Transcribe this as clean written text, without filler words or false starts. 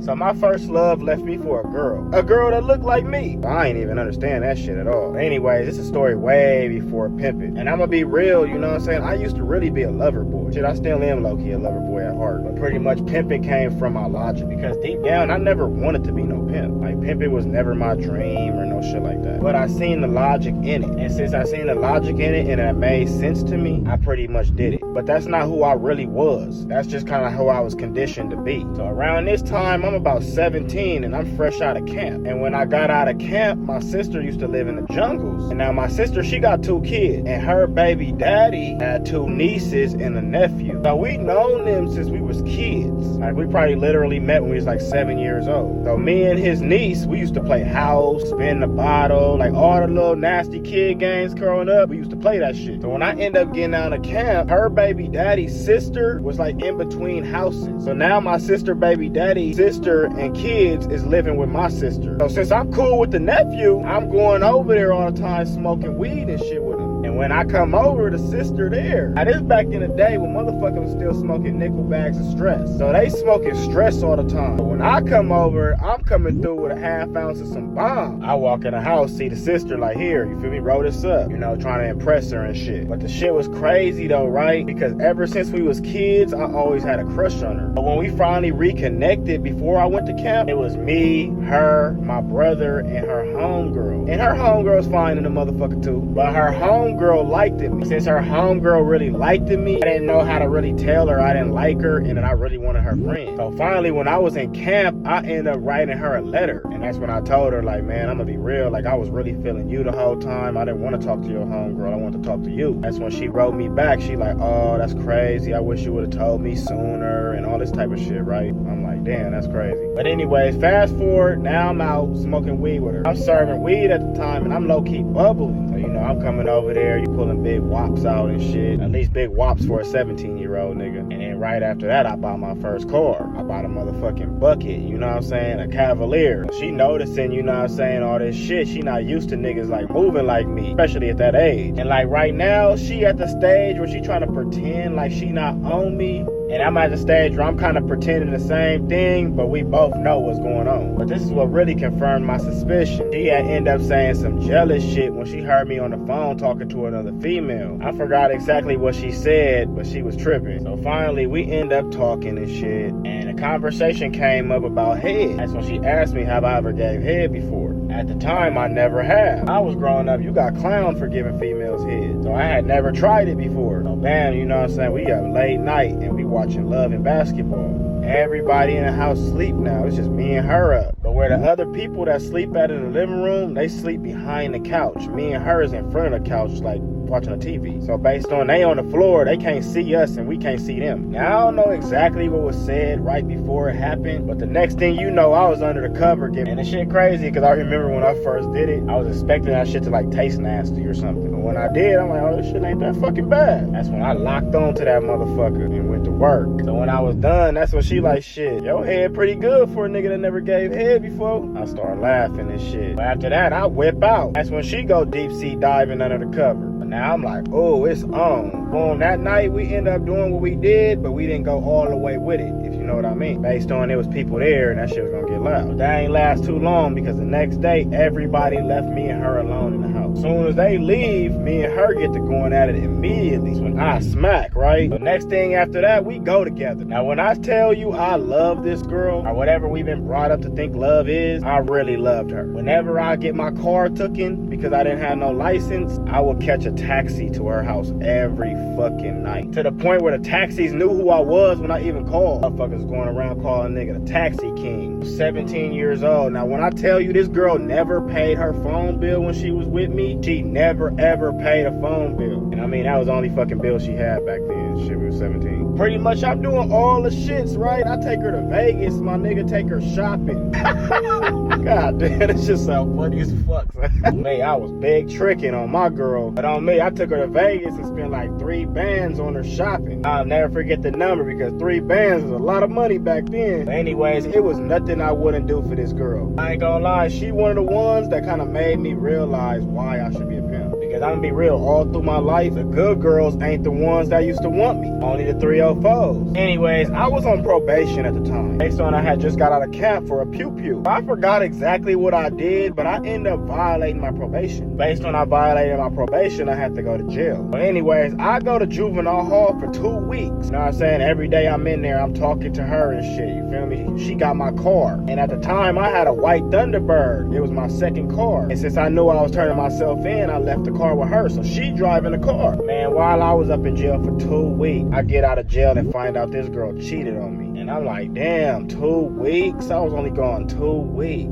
So my first love left me for a girl that looked like me. I ain't even understand that shit at all. But anyways, this is a story way before pimping. And I'm gonna be real, you know what I'm saying? I used to really be a lover boy. Shit, I still am low-key a lover boy at heart. But pretty much pimping came from my logic. Because deep down, I never wanted to be no pimp. Like, pimping was never my dream or no shit like that. But I seen the logic in it. And since I seen the logic in it and it made sense to me, I pretty much did it. But that's not who I really was. That's just kind of who I was conditioned to be. So around this time, I'm about 17 and I'm fresh out of camp. And when I got out of camp, my sister used to live in the jungles. And now my sister, she got 2 kids. And her baby daddy had 2 nieces and a nephew. So we known them since we was kids. Like, we probably literally met when we was like 7 years old. So me and his niece, we used to play house, spin the bottle, like all the little nasty kid games growing up. We used to play that shit. So when I end up getting out of camp, her baby daddy's sister was like in between houses. So now my sister baby daddy's sister and kids is living with my sister. So since I'm cool with the nephew, I'm going over there all the time smoking weed and shit with him. And when I come over, the sister there. Now this back in the day when motherfuckers was still smoking nickel bags of stress. So they smoking stress all the time. But when I come over, I'm coming through with a half ounce of some bomb. I walk in the house, see the sister like, here, you feel me, roll this up. You know, trying to impress her and shit. But the shit was crazy though, right? Because ever since we was kids, I always had a crush on her. But when we finally reconnected before I went to camp, it was me, her, my brother, and her homegirl. And her homegirl's fine in the motherfucker too. But her homegirl liked me. Since her homegirl really liked me, I didn't know how to really tell her I didn't like her and that I really wanted her friend. So finally, when I was in camp, I ended up writing her a letter. And that's when I told her, like, man, I'm gonna be real. Like, I was really feeling you the whole time. I didn't want to talk to your homegirl. I wanted to talk to you. That's when she wrote me back. She like, oh, that's crazy. I wish you would have told me sooner and all this type of shit, right? I'm like, damn, that's crazy. But anyways, fast forward, now I'm out smoking weed with her. I'm serving weed at the time and I'm low-key bubbling. So, you know, I'm coming over there, you pulling big wops out and shit. At least big wops for a 17-year-old nigga. And then right after that, I bought my first car. I bought a motherfucking bucket, you know what I'm saying? A Cavalier. She noticing, you know what I'm saying, all this shit. She not used to niggas like moving like me, especially at that age. And like right now, she at the stage where she trying to pretend like she not on me. And I'm at the stage where I'm kind of pretending the same thing, but we both know what's going on. But this is what really confirmed my suspicion. She had ended up saying some jealous shit when she heard me on the phone talking to another female. I forgot exactly what she said, but she was tripping. So finally, we end up talking and shit, and the conversation came up about head. That's when she asked me, have I ever gave head before? At the time, I never have. I was growing up, you got clowned for giving females head. So I had never tried it before. So bam, you know what I'm saying? We got late night and we watching Love and Basketball. Everybody in the house sleep now. It's just me and her up. But where the other people that sleep at in the living room, they sleep behind the couch. Me and her is in front of the couch, like watching a TV. So based on they on the floor, they can't see us and we can't see them. Now I don't know exactly what was said right before it happened, but the next thing you know, I was under the cover and the shit crazy because I remember when I first did it, I was expecting that shit to like taste nasty or something. But when I did, I'm like, oh, this shit ain't that fucking bad. That's when I locked on to that motherfucker and went to work. So when I was done, that's when she like, shit, your head pretty good for a nigga that never gave head before. I started laughing and shit. But after that, I whip out. That's when she go deep sea diving under the cover. Now I'm like, oh, it's on. Boom, that night we ended up doing what we did, but we didn't go all the way with it, if you know what I mean. Based on there was people there and that shit was gonna get loud. But that ain't last too long because the next day, everybody left me and her alone in the house. As soon as they leave, me and her get to going at it immediately. So when I smack, right? The next thing after that, we go together. Now when I tell you I love this girl, or whatever we've been brought up to think love is, I really loved her. Whenever I get my car taken, because I didn't have no license, I would catch a taxi to her house every fucking night. To the point where the taxis knew who I was when I even called. Motherfuckers going around calling nigga the taxi king. 17 years old. Now when I tell you this girl never paid her phone bill when she was with me, she never ever paid a phone bill. And I mean, that was the only fucking bill she had back then. Shit, we was 17. Pretty much I'm doing all the shits, right? I take her to Vegas, my nigga, take her shopping. God damn, it's just so funny as fuck. Man, I was big tricking on my girl. But on me, I took her to Vegas and spent like 3 bands on her shopping. I'll never forget the number because 3 bands was a lot of money back then. But anyways, it was nothing I wouldn't do for this girl. I ain't gonna lie, she one of the ones that kind of made me realize why I should be a pimp. Because I'm gonna be real, all through my life, the good girls ain't the ones that used to want me. Only the 304s. Anyways, I was on probation at the time. Based on I had just got out of camp for a pew-pew. I forgot exactly what I did, but I ended up violating my probation. Based on I violated my probation, I had to go to jail. But anyways, I go to juvenile hall for 2 weeks. You know what I'm saying? Every day I'm in there, I'm talking to her and shit. You feel me? She got my car. And at the time, I had a white Thunderbird. It was my second car. And since I knew I was turning myself in, I left the car with her. So she driving the car. Man, while I was up in jail for 2 weeks, I get out of jail and find out this girl cheated on me. And I'm like, damn, 2 weeks? I was only gone 2 weeks.